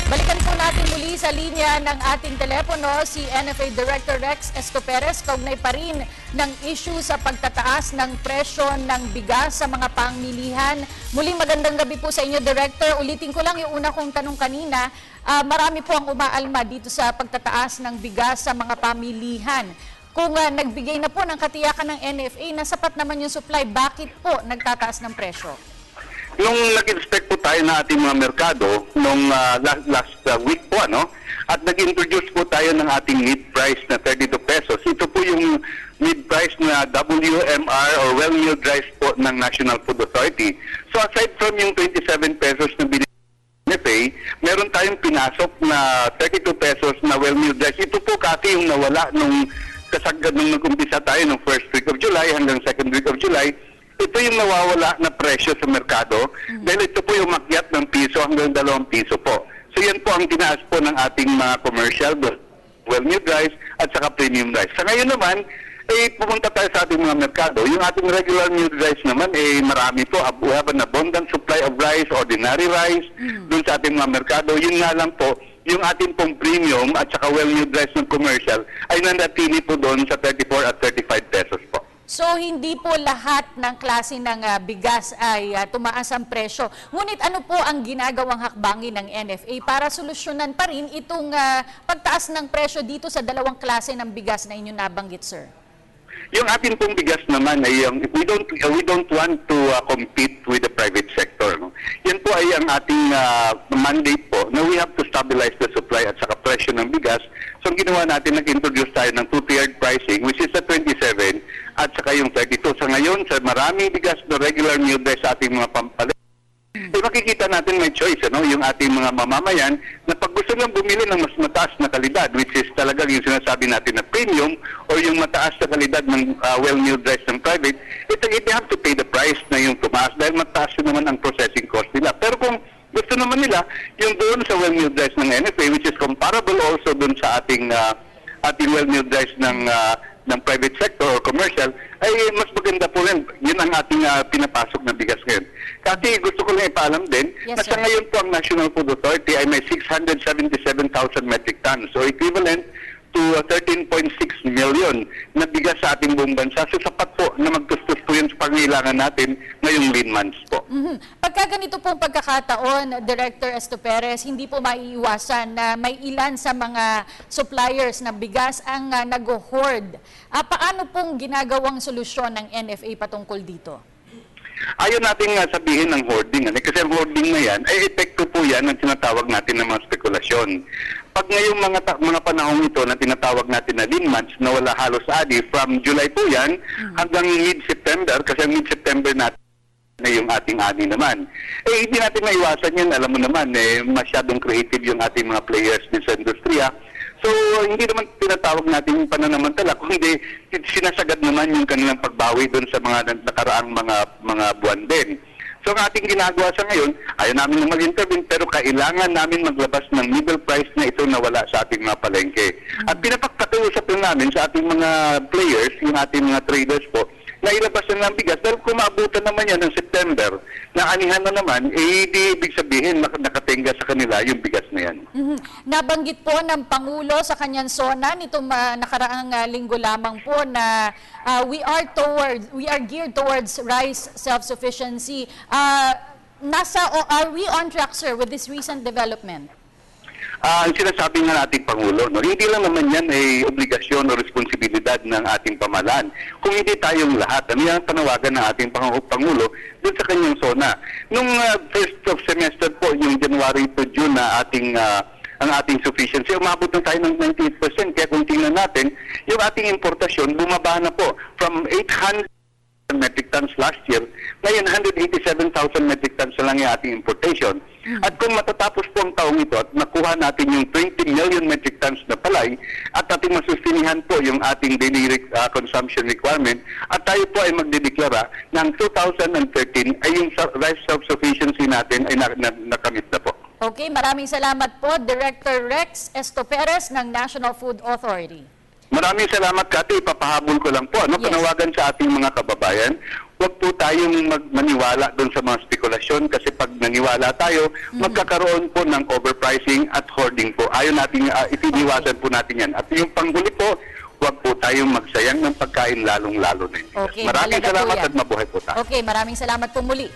Balikan po natin muli sa linya ng ating telepono si NFA Director Rex Estoperes, kaugnay pa rin ng issue sa pagtataas ng presyo ng bigas sa mga pamilihan. Muling magandang gabi po sa inyo, Director. Ulitin ko lang yung una kong tanong kanina. Marami po ang umaalma dito sa pagtataas ng bigas sa mga pamilihan. Kung nagbigay na po ng katiyakan ng NFA na sapat naman yung supply, bakit po nagtataas ng presyo? Nung nag-inspect po tayo na ating mga merkado nung last week po, at nag-introduce po tayo ng ating mid price na 32 pesos. Ito po yung mid price na WMR or well-milled rice po ng National Food Authority. So aside from yung 27 pesos na binigay ng NFA, meron tayong pinasok na 32 pesos na well-milled rice. Ito po kasi yung nawala nung kasagad nung nag-umpisa tayo nung first week of July hanggang second week of July. Ito yung nawawala na presyo sa merkado dahil ito po yung makyat ng piso hanggang 2 piso po. So yan po ang tinaas po ng ating mga commercial, well-milled rice at saka premium rice. Sa ngayon naman, pumunta tayo sa ating mga merkado. Yung ating regular milled rice naman, marami po. We have an abundant supply of rice, ordinary rice, dun sa ating mga merkado. Yun nga lang po, yung ating pong premium at saka well-milled rice ng commercial ay nanatili po doon sa 34 at 35 pesos po. So, hindi po lahat ng klase ng bigas ay tumaas ang presyo. Ngunit ano po ang ginagawang hakbangin ng NFA para solusyonan pa rin itong pagtaas ng presyo dito sa dalawang klase ng bigas na inyong nabanggit, sir? Yung ating pong bigas naman ay we don't want to compete with the private sector. Yan po ay ang ating mandate po na we have to stabilize the supply at saka presyo ng bigas. So ang ginawa natin, nag-introduce tayo ng two-tiered pricing which is the 27 at saka yung 32. Sa ngayon, sa maraming bigas na regular milled rice sa ating mga pampalit, makikita natin may choice, yung ating mga mamamayan na pag gusto lang bumili ng mas mataas na kalidad, which is talagang yung sinasabi natin na premium or yung mataas na kalidad ng well-milled rice ng private, they have to pay the price na yung tumaas dahil mataas yun naman ang processing cost nila. Pero kung gusto naman nila, yung doon sa well-milled rice ng NFA, which is comparable also doon sa ating well-milled rice ng private sector or commercial, ay mas maganda po rin. Yun ang ating pinapasok na bigas ngayon. Kasi gusto ko lang ipaalam din na sa ngayon po ang National Food Authority ay may 677,000 metric tons, so equivalent to 13.6 million na bigas sa ating buong bansa. So sapat po na magtustos po yun sa pangailangan natin ngayong lean months po. Pagka ganito pong pagkakataon, Director Estoperes, hindi po maiiwasan na may ilan sa mga suppliers ng bigas ang nag-hoard. Paano pong ginagawang solusyon ng NFA patungkol dito? Ayaw natin sabihin ng hoarding. Kasi ang hoarding na yan, ay epekto po yan ng tinatawag natin ng mga spekulasyon. Pag ngayong mga panahong ito na tinatawag natin na lean months na wala halos adi, from July po yan hanggang mid-September, kasi mid-September natin na yung ating ani naman. Hindi natin maiwasan yan. Alam mo naman, masyadong creative yung ating mga players din sa industriya. So, hindi naman tinatawag natin yung pananamantala, kundi sinasagad naman yung kanilang pagbawi doon sa mga nakaraang mga buwan din. So, ang ating ginagawa sa ngayon, ayaw namin na mag-intervene, pero kailangan namin maglabas ng middle price na ito na wala sa ating mga palengke. At pinapagpakiusap lang namin sa ating mga players, yung ating mga traders po, na ilabas na ng bigas. Dahil kung maabutan naman yan ng September, na anihan na naman, di ibig sabihin nakatenga sa kanila yung bigas na yan. Nabanggit po ng Pangulo sa kanyang SONA nitong nakaraang linggo lamang po na we are geared towards rice self-sufficiency. Are we on track, sir, with this recent development? Ang sinasabi nga nating Pangulo, hindi lang naman yan ay obligasyon o responsibilidad ng ating pamahalaan. Kung hindi tayong lahat, yan ang panawagan ng ating Pangulo doon sa kanyang SONA. Nung first of semester po, yung January to June na ang ating sufficiency, umabot na tayo ng 98%. Kaya kung tingnan natin, yung ating importasyon, bumaba na po from 800 metric tons last year, ngayon 187,000 metric tons na lang yung ating importation. At kung matatapos po ang taong ito at nakuha natin yung 20 million metric tons na palay at ating masusinihan po yung ating daily consumption requirement at tayo po ay magdedeklara ng 2013 ay yung rice self-sufficiency natin ay nakamit na po. Okay, maraming salamat po, Director Rex Estoperes ng National Food Authority. Maraming salamat, Kati. Ipapahabol ko lang po. Yes. Panawagan sa ating mga kababayan, huwag po tayong maniwala doon sa mga spekulasyon kasi pag naniwala tayo, magkakaroon po ng overpricing at hoarding po. Ayaw natin, itiniwasan po natin yan. At yung panghuli po, huwag po tayong magsayang ng pagkain lalong-lalo na yun. Okay, Maraming mahalaga po salamat yan. at mabuhay po tayo. Okay, maraming salamat po muli.